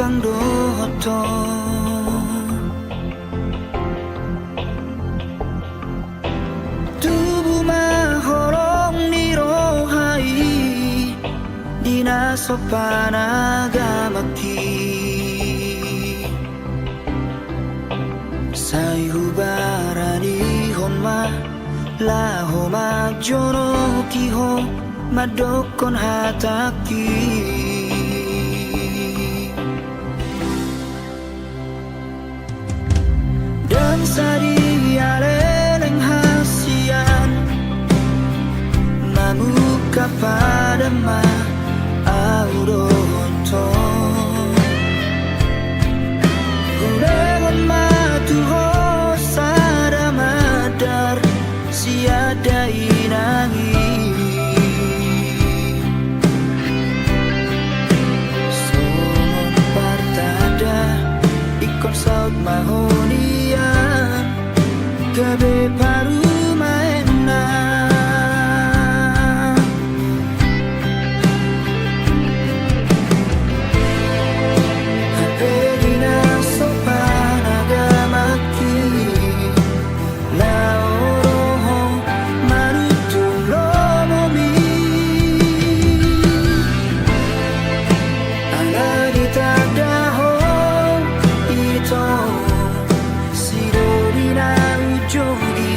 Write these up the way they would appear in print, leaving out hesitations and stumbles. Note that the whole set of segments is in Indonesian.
pangdoto tubuh mahorong nirohai dinasopan agamaki sai hubarani honma laho majono kiho madokon hataki dan sari aleleng hasian mamuka pada ma auroto Urewan matuho sada madar siada inangi Somon partada ikon saut mahonia gabe paru maena Apelina sopan agamaki laoroho marutulo momi Alagi tadaho ito sidorina ujogi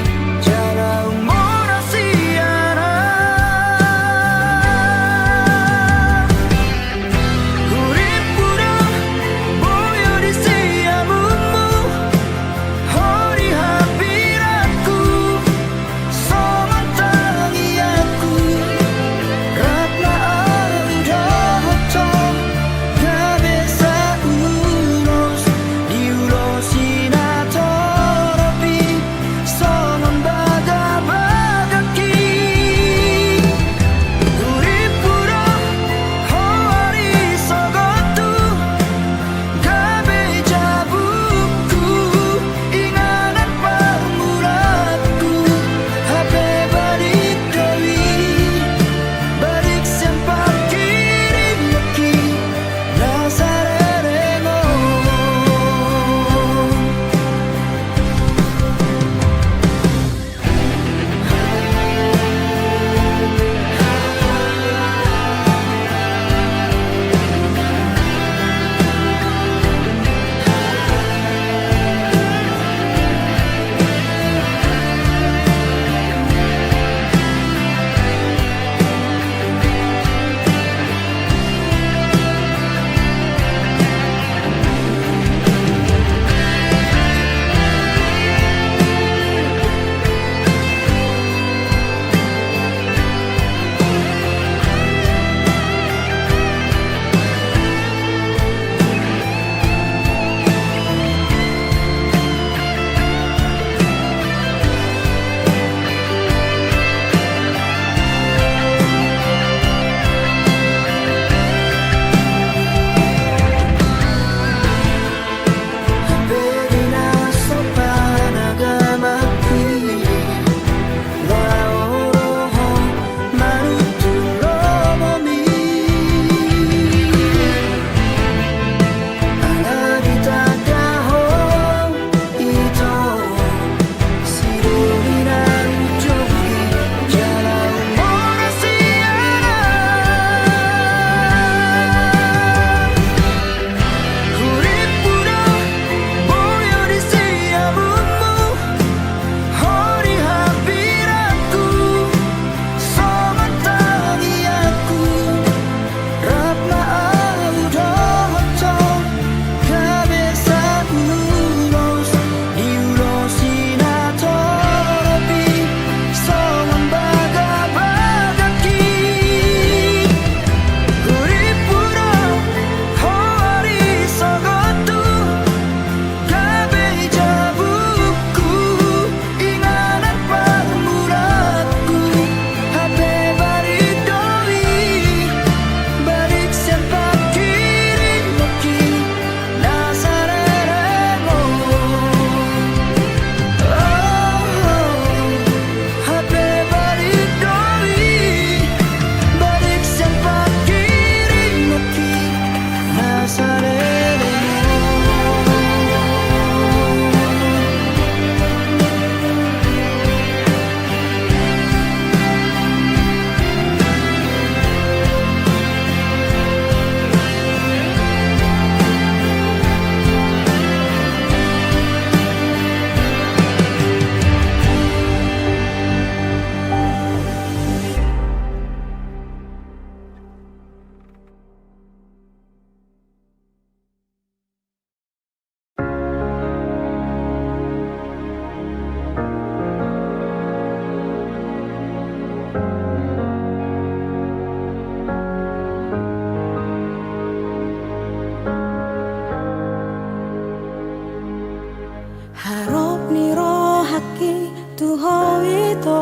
Harap niro haki tuho ito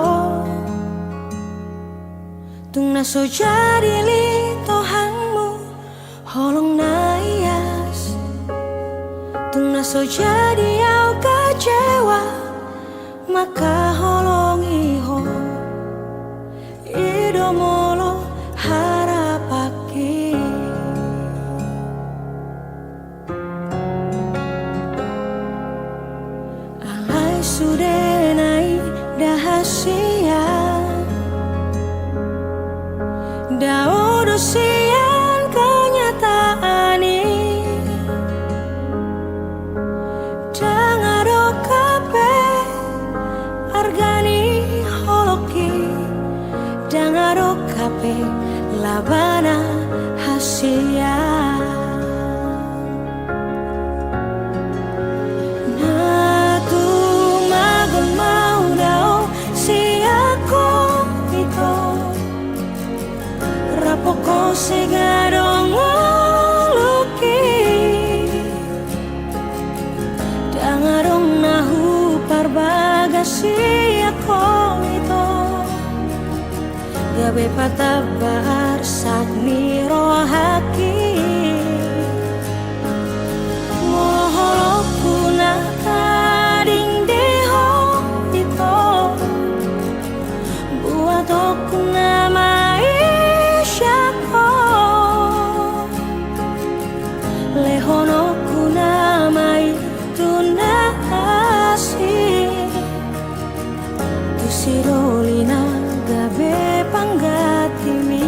tung naso jadi li tohangmu holong naias tung naso jadi au kecewa maka holong iho idomolo harapaki alai sudah naik dahasia daudo sian kenyataan ini dangado kape argani holoki dangado kape labana hasia natu magamau dao siako ito rapoko segadong luki dangarong nahu parbagasi ako ito gabe patabar sakni rohaki moholoku na kading deho ito buat aku namai lehono kunamai tunasi tusirolina gabe panggatimi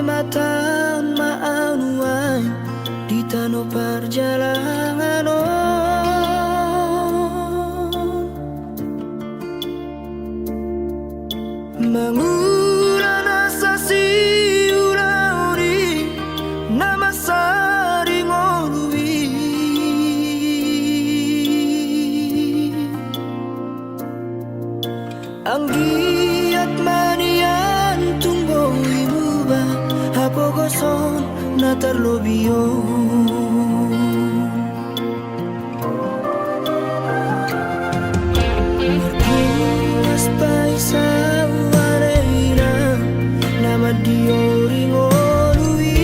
matan maanuan di tanah perjalanan mengulang asa si urauri nama sari ngolui anggiat manian tumbuh ibuba hapo gosong na terlobio Markuas paisa wareina nama diori ngolui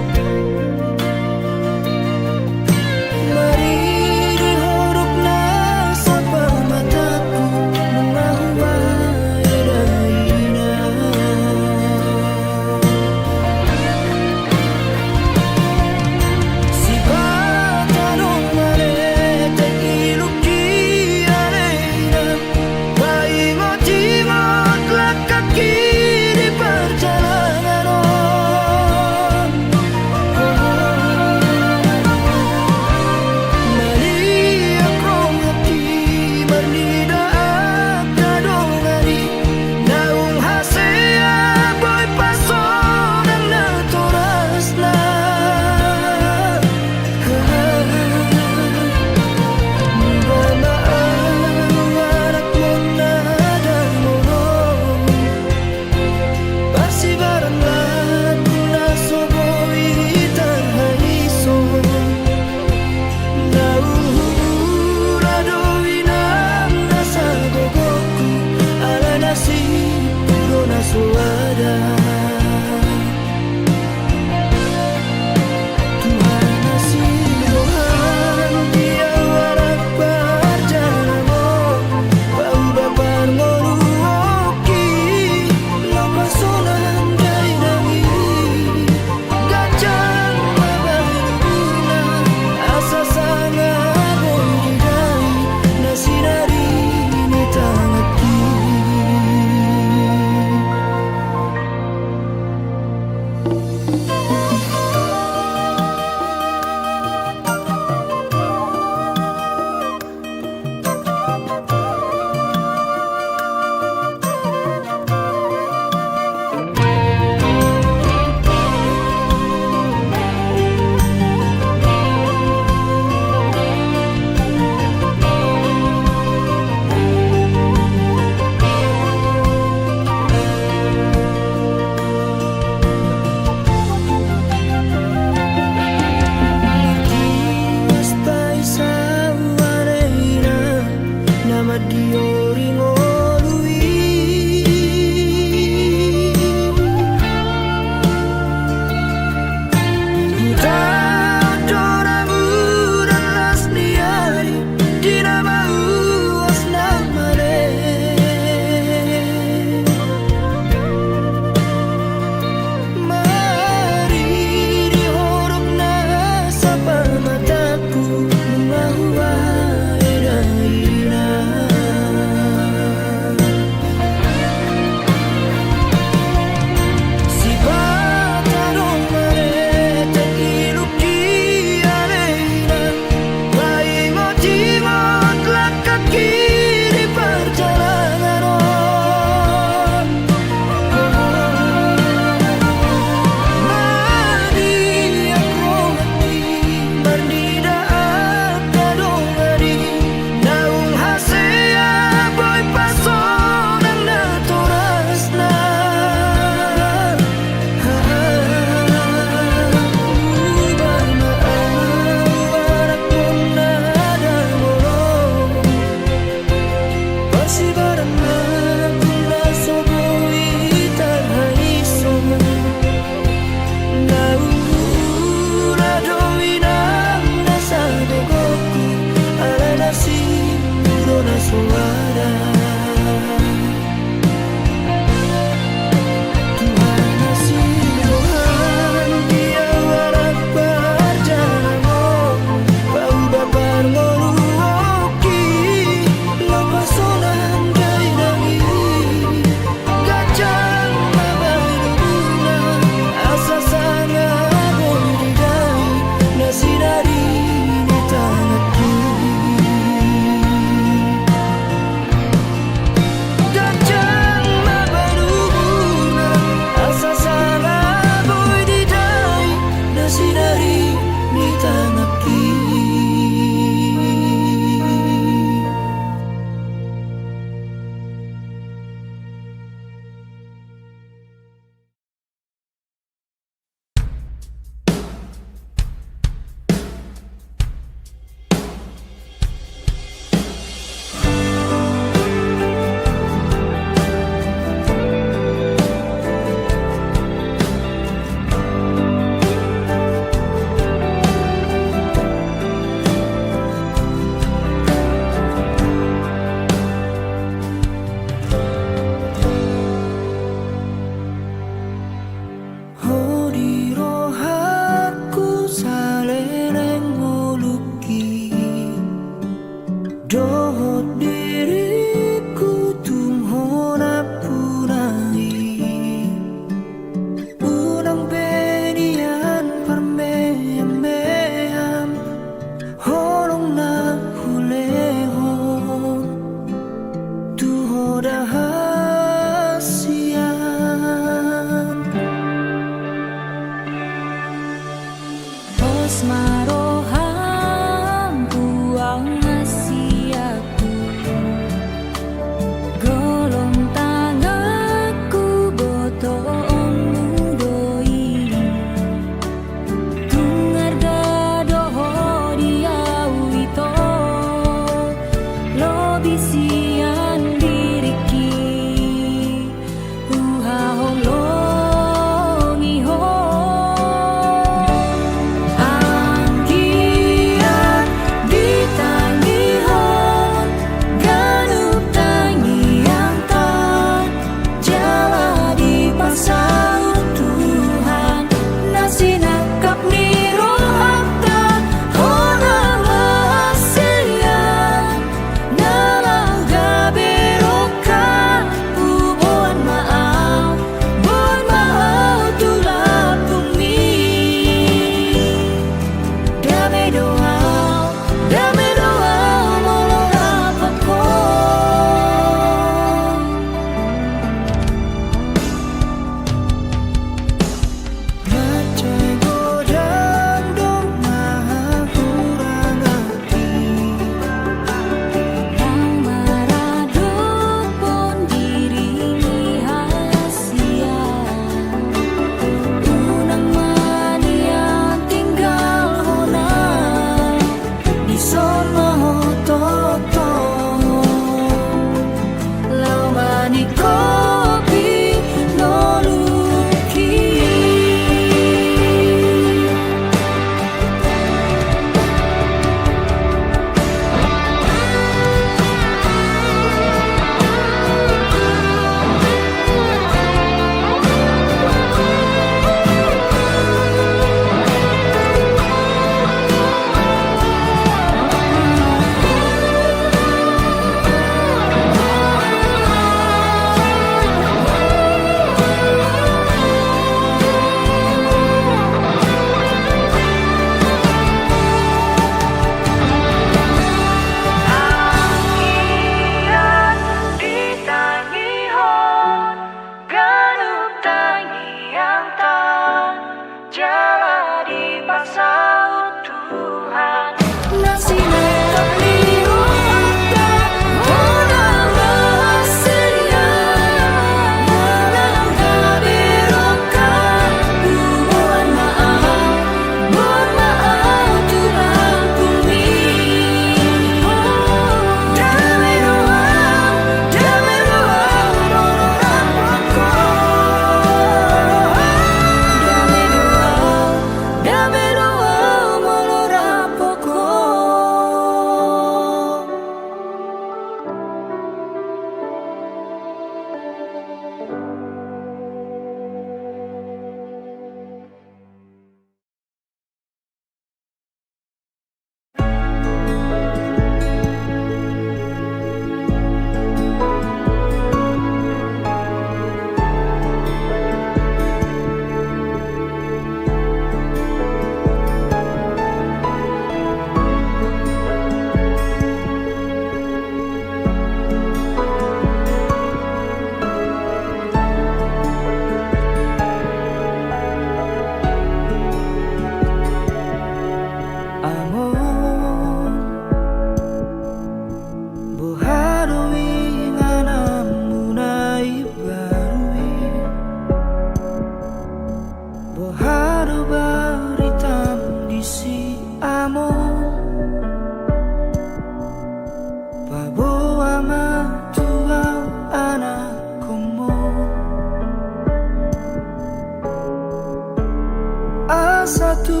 satu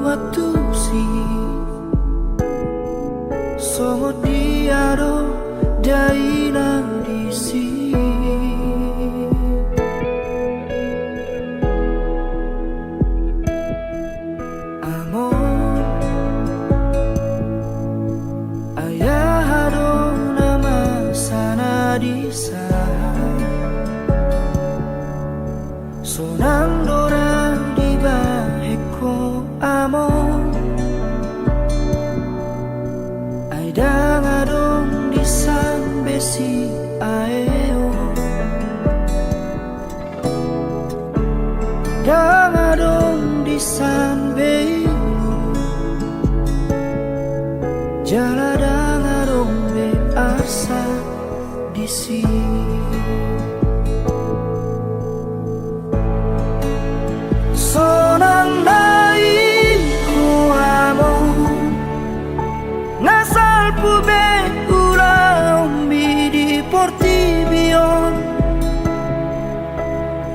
waktu si songo diaro daina disi amor ayah hado nama sana disa sonang dora di baheko amor ai dang adong di san besi aeo dang adong di san beilu jala dang adong be asa di sini sonang dai ku amo ngasal pube umbi di portibion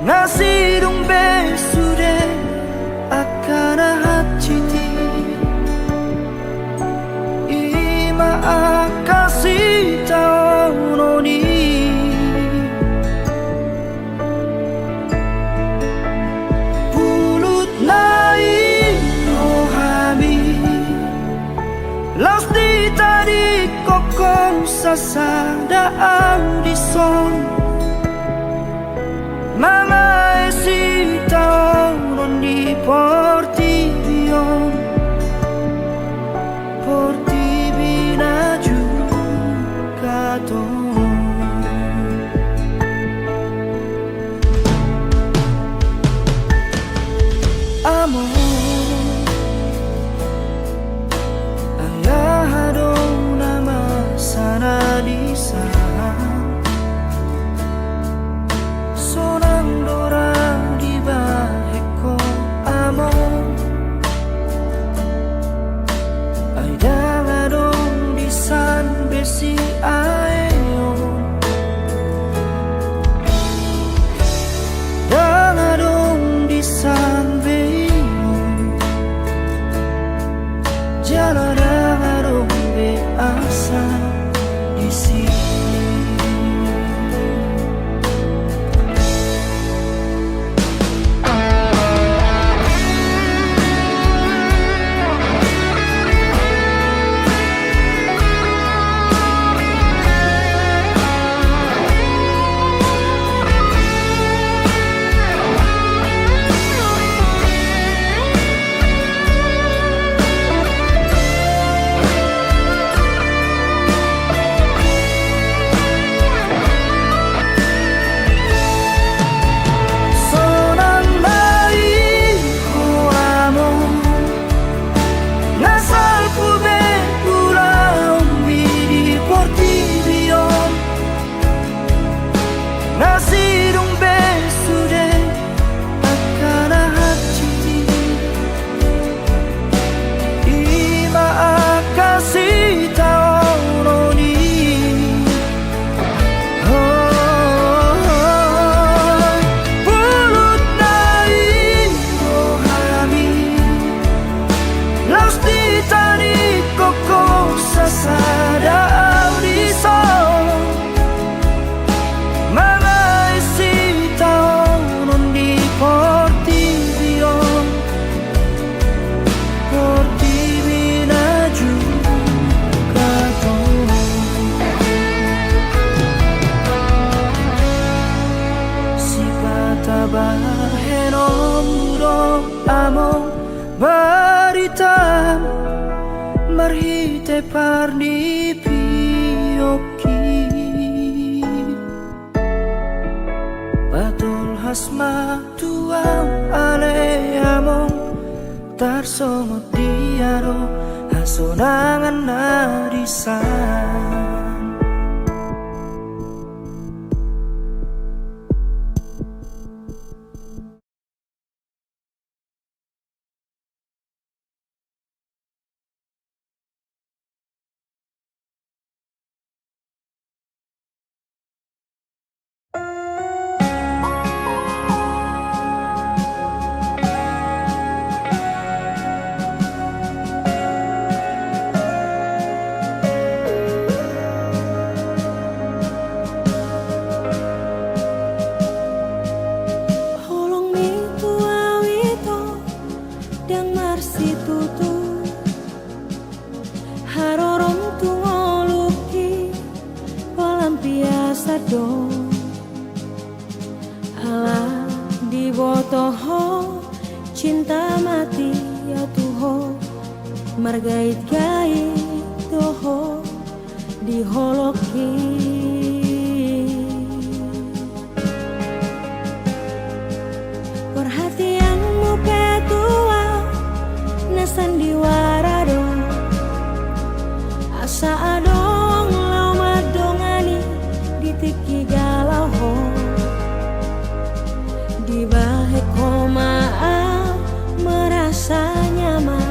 ngasidung be sude akan hati ima akasi taunoni Los di tadi kokong sasada audison Mama esi tahun di portibion Portibina juga ton Amor Disa sonang dora di baheko amor ai dang adong di san besi aeo dang adong di san beilu jala dang adong be asa di sini Nasidung besude akan hati ima akasi taunoni pulut naik rohami laus di tadi koko sasada audison Portibina juga ton si kata bahenom burong amo baritam marhite parni pioki Batul hasma tuang ale among tarsongot diaro hasonangan narisan botoho cinta mati ya tuho margait-gait doho diholoki perhatianmu petua na sandiwara do asa adong lau madongani ditiki galau ho di bahe komaa merasa nyaman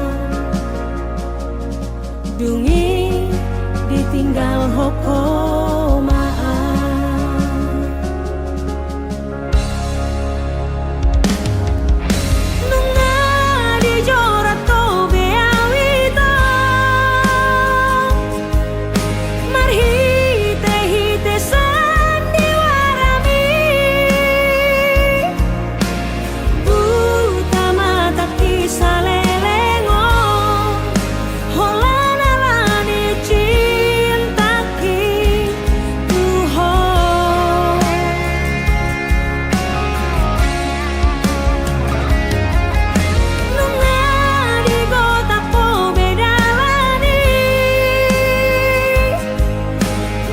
dungi ditinggal hokomaan nunga dijorat to beawita marhite hite sandiwarami buta mata kisah lelengo holana lani cintaki tuho nunga di kota po bedalani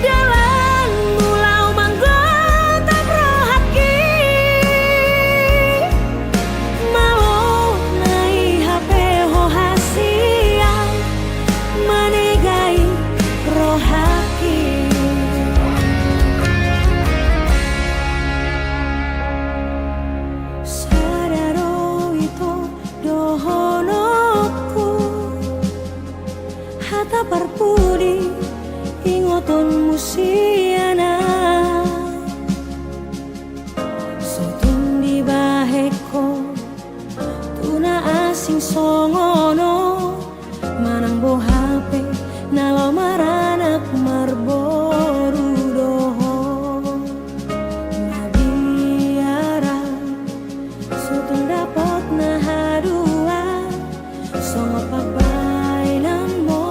dalam mulau manggota prohaki mau nai HP ho hasiang manegai rohaki sadaro itu dohonoku hata parpudi ingoton musiana sotun di baheko tuna asing songono manang bo HP nalo maranak marboru doho nabiara sutun dapot na hadua songo pabainan mo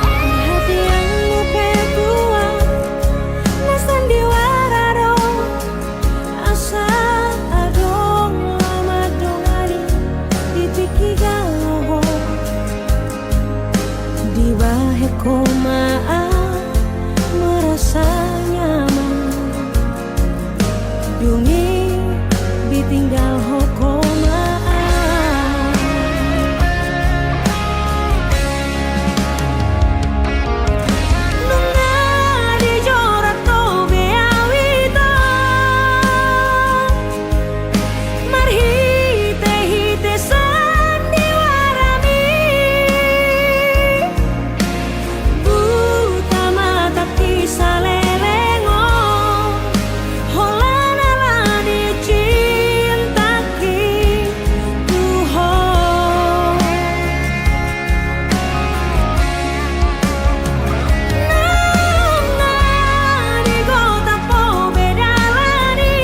perhatianmu petua na sandiwara do asa adong lama dongani ditiki galau di bahe komaa merasa nyaman dungi ditinggal hokomaan nunga dijorat to beawita marhite hite sandiwarami buta mata kisah lelengo holana lani cintaki tuho nunga di kota po bedalani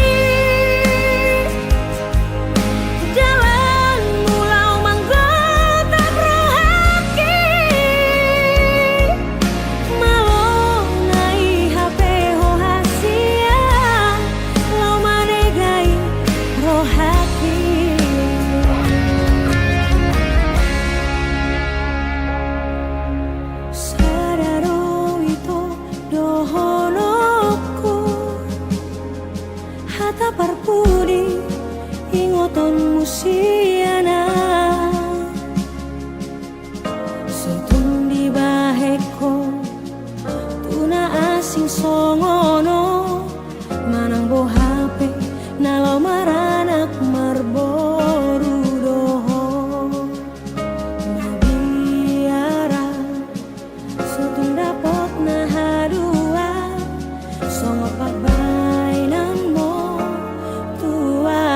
jalan mulau manggota prohaki malo nai HP ho hasiang lau manegai rohaki sadaro itu dohonoku hata parpudi ingoton musiana sotun di baheko tuna asing songono manang bo HP nalo maranak marboru doho nabiara sotun dapot na hadua songo pabainan mo tua.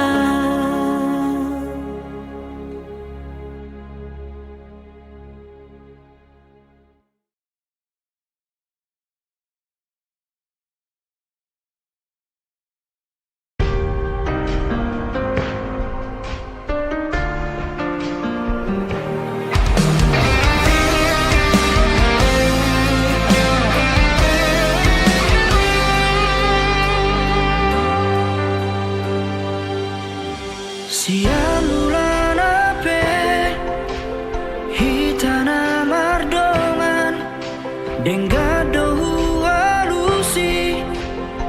Dengado halusi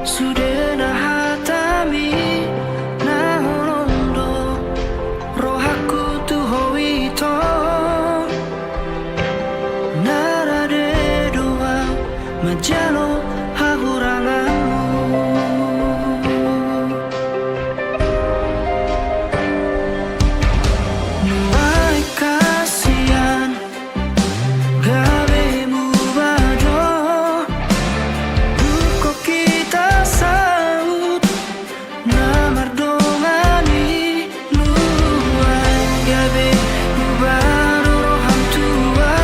sudah hatami na holondo rohaku tu hoito narade doa majalo hahuranganmu. Nuai kasihan gabemu bado duko kita saut namar dongani nuai gabemu bado roham tua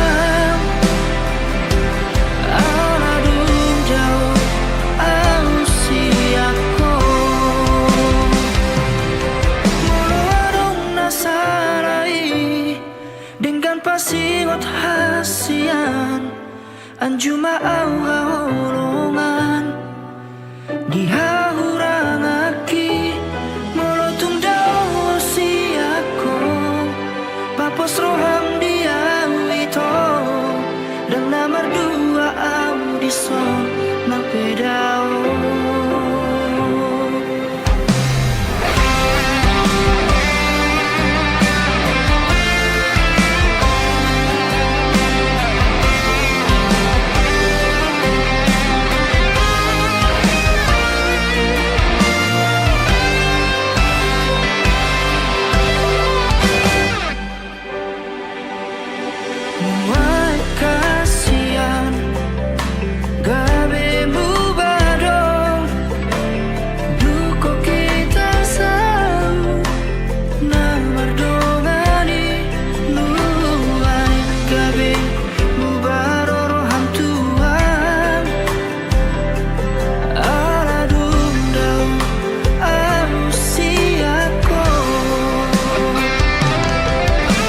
aladun jauh ausiako molo adong nasarai dengan pasingot hasian anjuma au haolongan dihahurangaki molotung dao siako papos roham dia wito dan namar dua au dison nang pedao. Nuai kasihan gabemu badong duko kita sau namar dongani nuai gabemu bado roham tuan aladun dau ausiako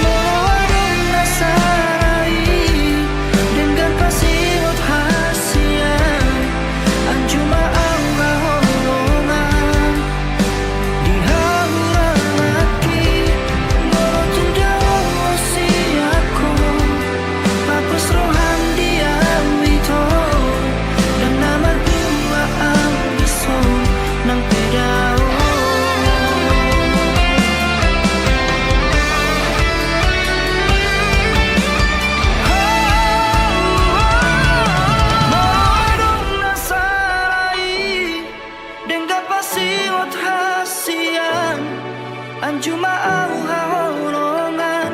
moadong nasarai dengan pasingot hasian anjuma au haholongan dihahurangaki molotung dao siako papos roham dia wito dan nama dua au dison nang pedao. Moadong nasarai dengan pasingot hasian anjuma au haolongan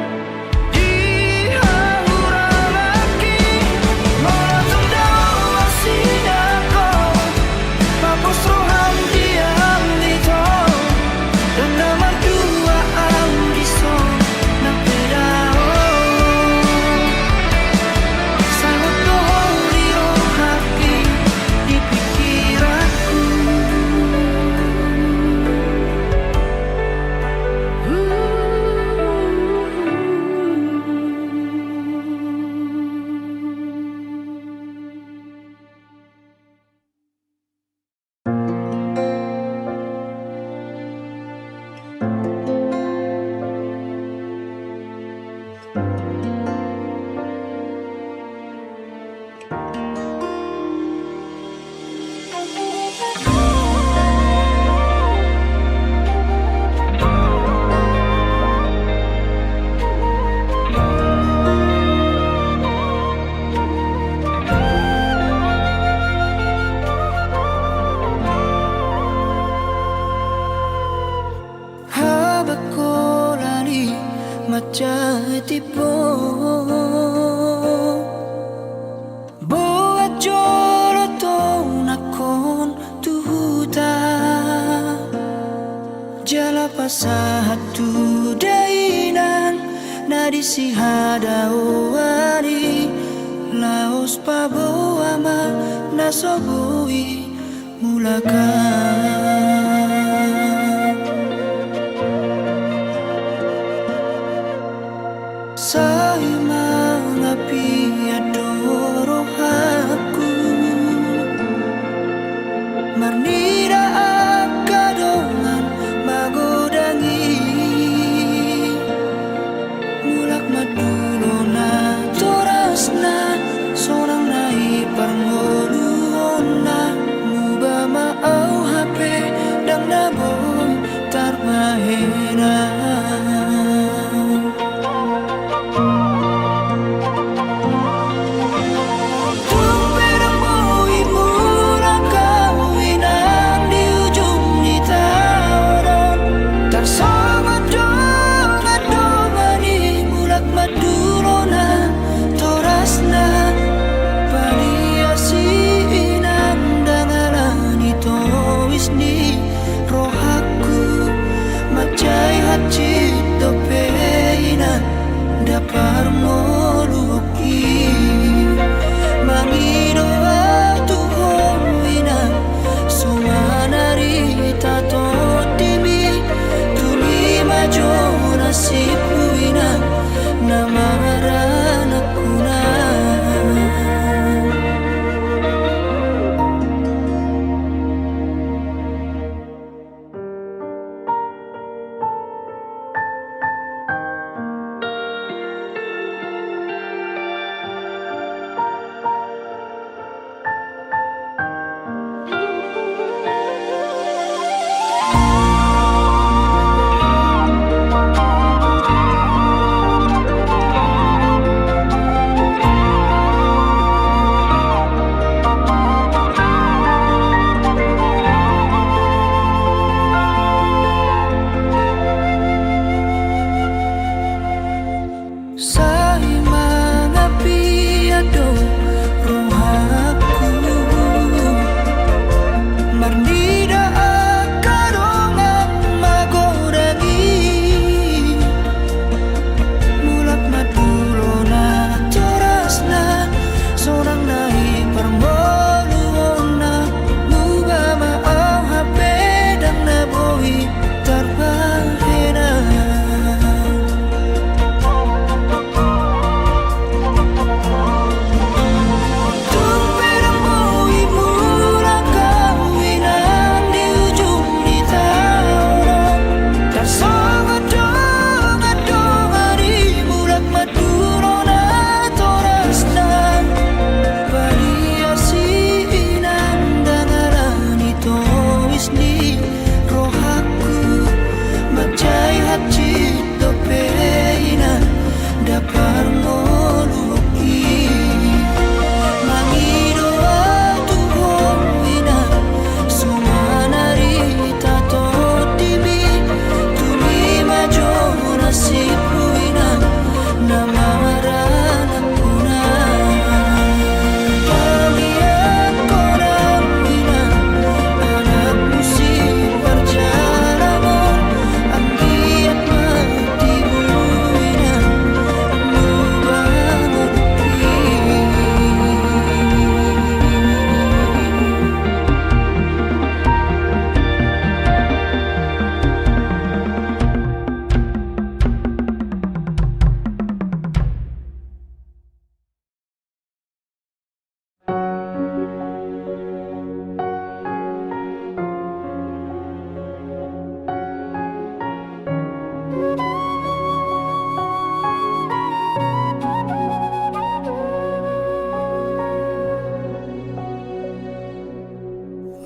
dihahurangaki molotung dao siako papos roham dia wito dan nama dua au dison nang pedao. Sangat dohori rohaki di pikiranku. Habakolani macahitipo boat jolo to nakon tuhuta jala pasahat tu dainan nadisi hadawari laos paboama nasobui mulakan say mangapi adoro aku marnira akadongan magodangi mulak madulo na torasna sorang nai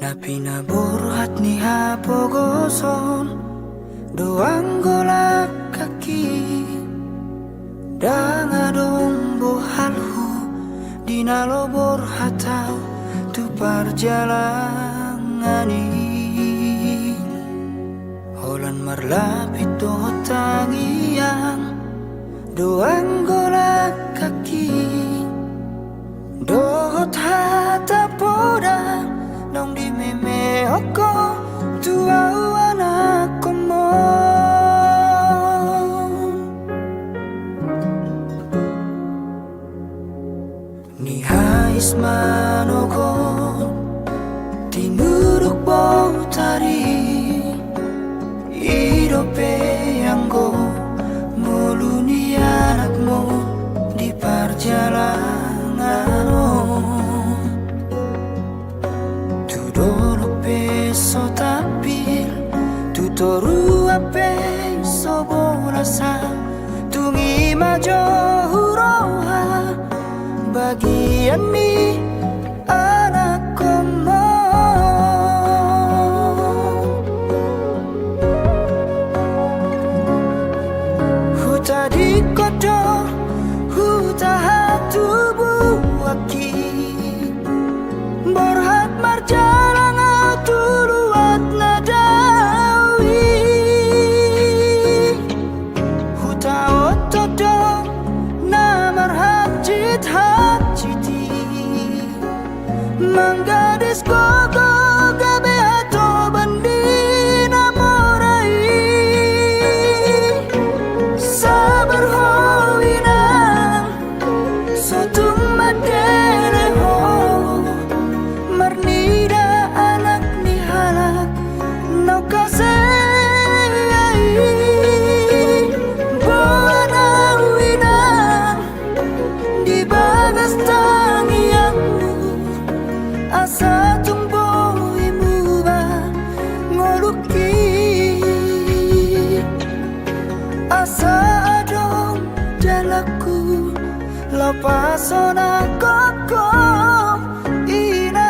Napinaburhat ni hapogoson doang golak kaki dangadong bohalhu dinalobor hatau tu perjalangani holan marlapit doh tangiang doang golak kaki dohot hata poda nong di meme oko tua anak komon ni hais manokon tinuruk bau tari idope anggo muluni anakmu di perjalanan so tapil tutoru ape so borasa tungi majo huroha bagian mi anak komo huta di kodo huta hatubu aki borhat marjalan tuluat nadawi huta otodo namar hajit hajiti manggadis gogo gabe hato bandina morai sabar hoina sotung madene ho marnida anak ni halak nau kasai buana winang di bagas tangiangmu asa tumbo imuba ngoluki asa adong dalaku lapasona koko ina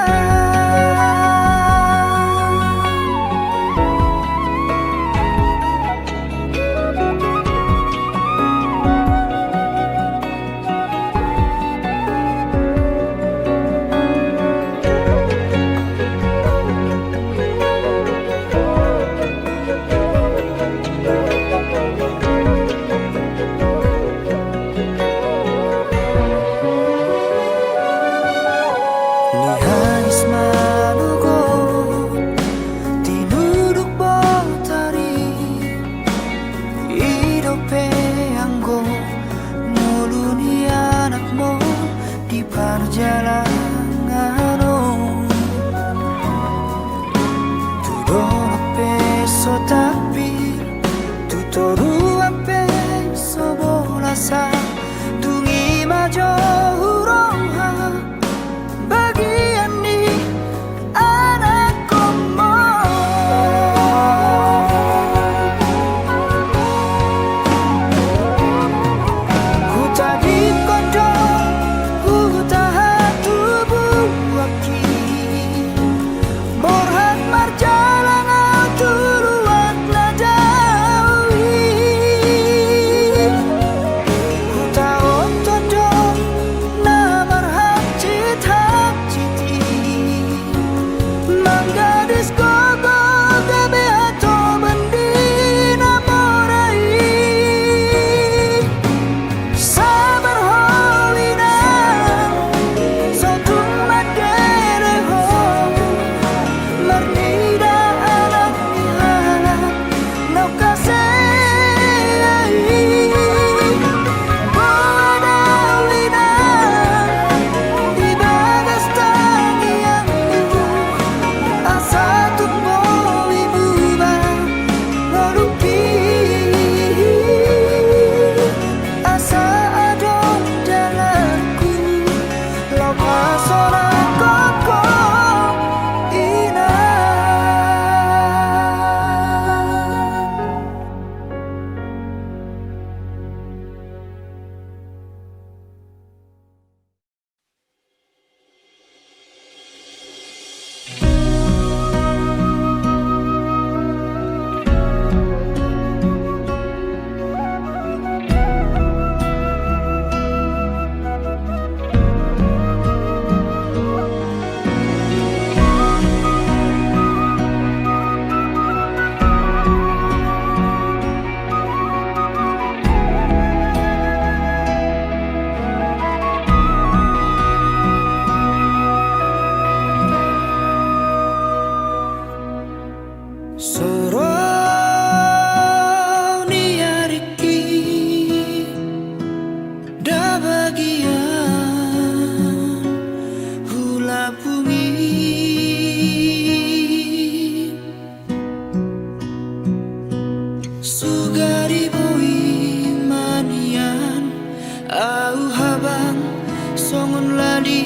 songon lali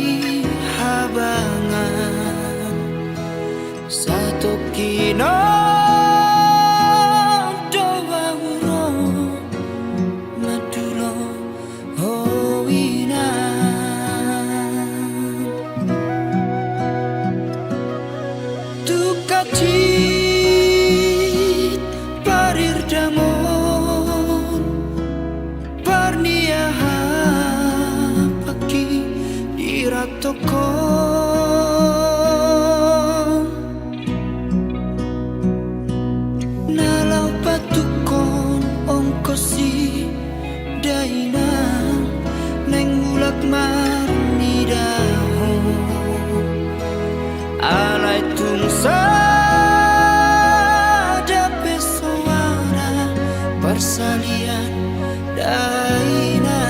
habangan satu kino doa urong madulo howinan tukacit parir damon parniaha pagi diratoko nalau patukon ongkosi dainang neng mulak marni daho alai tungsa dape soana persalian daina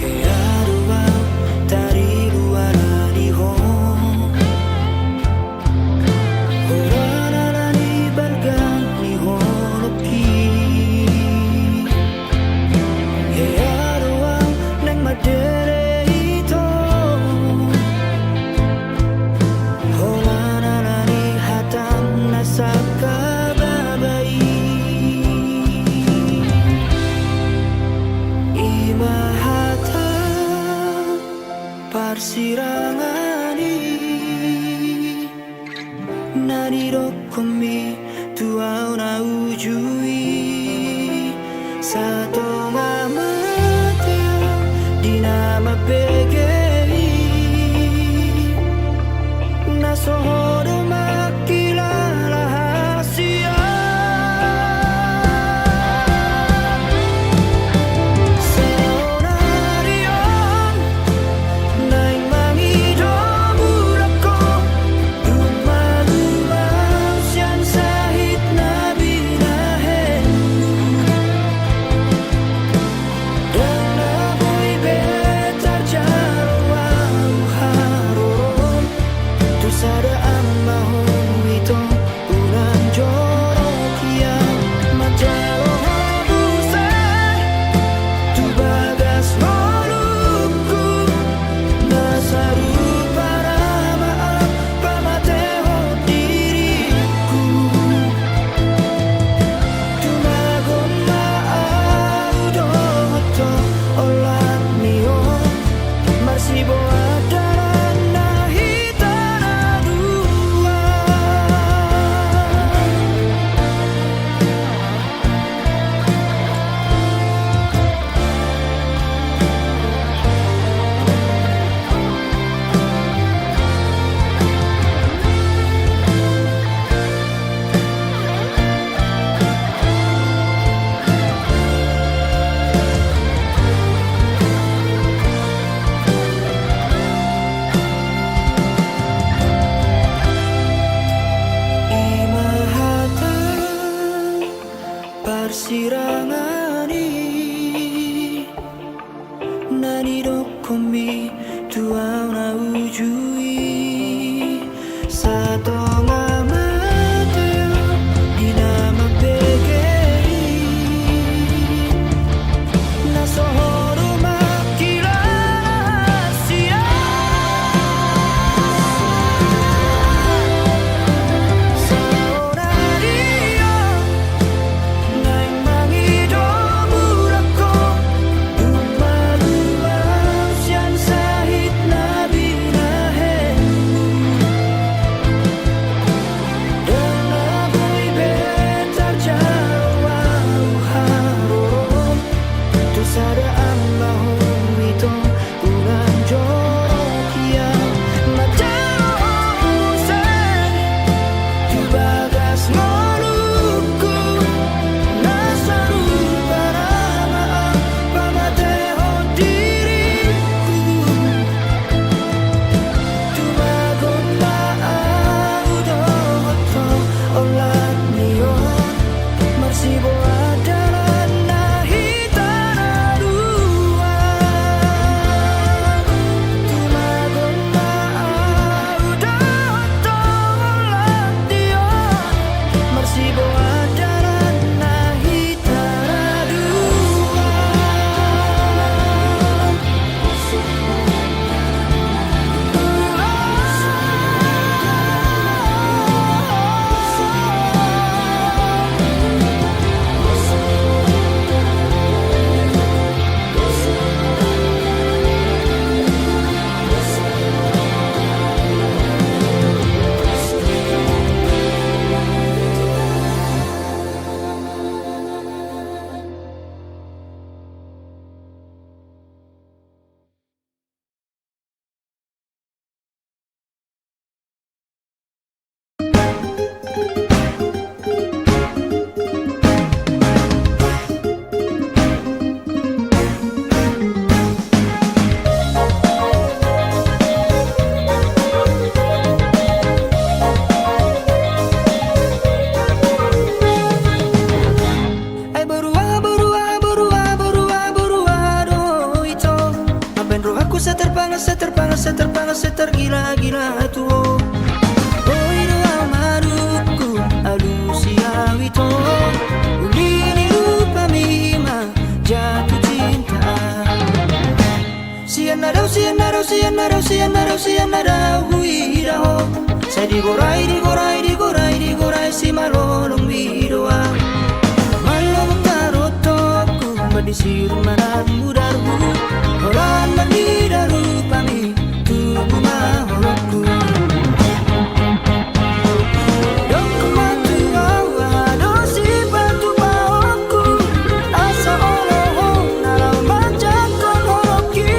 Haruang dari luar nihon Horana ni bargang nihon oki Haruang nang madere ito Horana ni hatam nasa kababay Imahata parsirangani Narirokomi tuau na ujui Sato nga mateo di na mapegei Nasohodo makilala hasia Seonarion Naing mangido murako Lumang-lumang siyan sahit na binahe Dan namoy betar jaraw haron Tu sadaan mahong ito Unang jorok yang Majalo habusay Tu bagas molukku Nasaru para maaf Pamateho diriku Tumagon maaudo Hoto olat niyo Marsibo adaran na hitana dua Imahata parsirangani Nanirokomi tuau na ujui Sato nga mateo di na mapegei Nasohodo makilala siya Seonarion Naing mangido murako Lumang-lumang siyan sahit na binahe seterpanga setergila-gila tuo. Oi doa maruku alusia wito, ulini lupa mima jatuh cinta. Sianarau huidaho, saya digorai si malolong bidoa. Malolong tarotoku badisiru manat mudarku, orang mandidaru pami tubuh maholoku. Dong kematu awa dosi batu baoku, asa olohong nalau majakon holoki.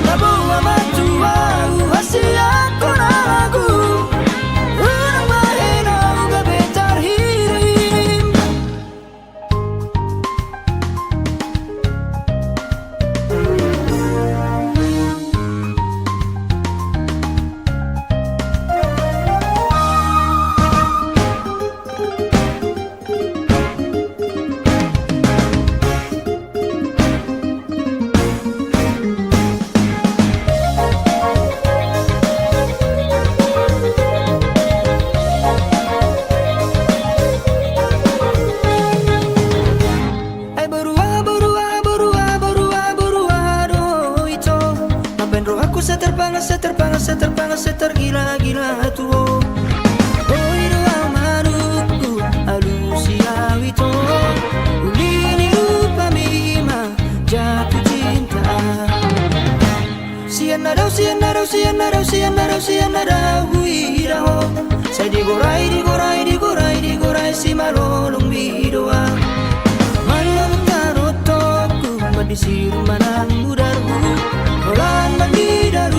Nabawa matu au hasia konalagu, urang mahenau gabetar hirim. Seterpanga setergila-gila tuo. Oi doa maruku alusia wito, ulini lupa mima jatuh cinta. Sianarau huidaho, saya digorai si malolong bidoa. Malam tarotoku badisiru manang mudarku, orang mandidaru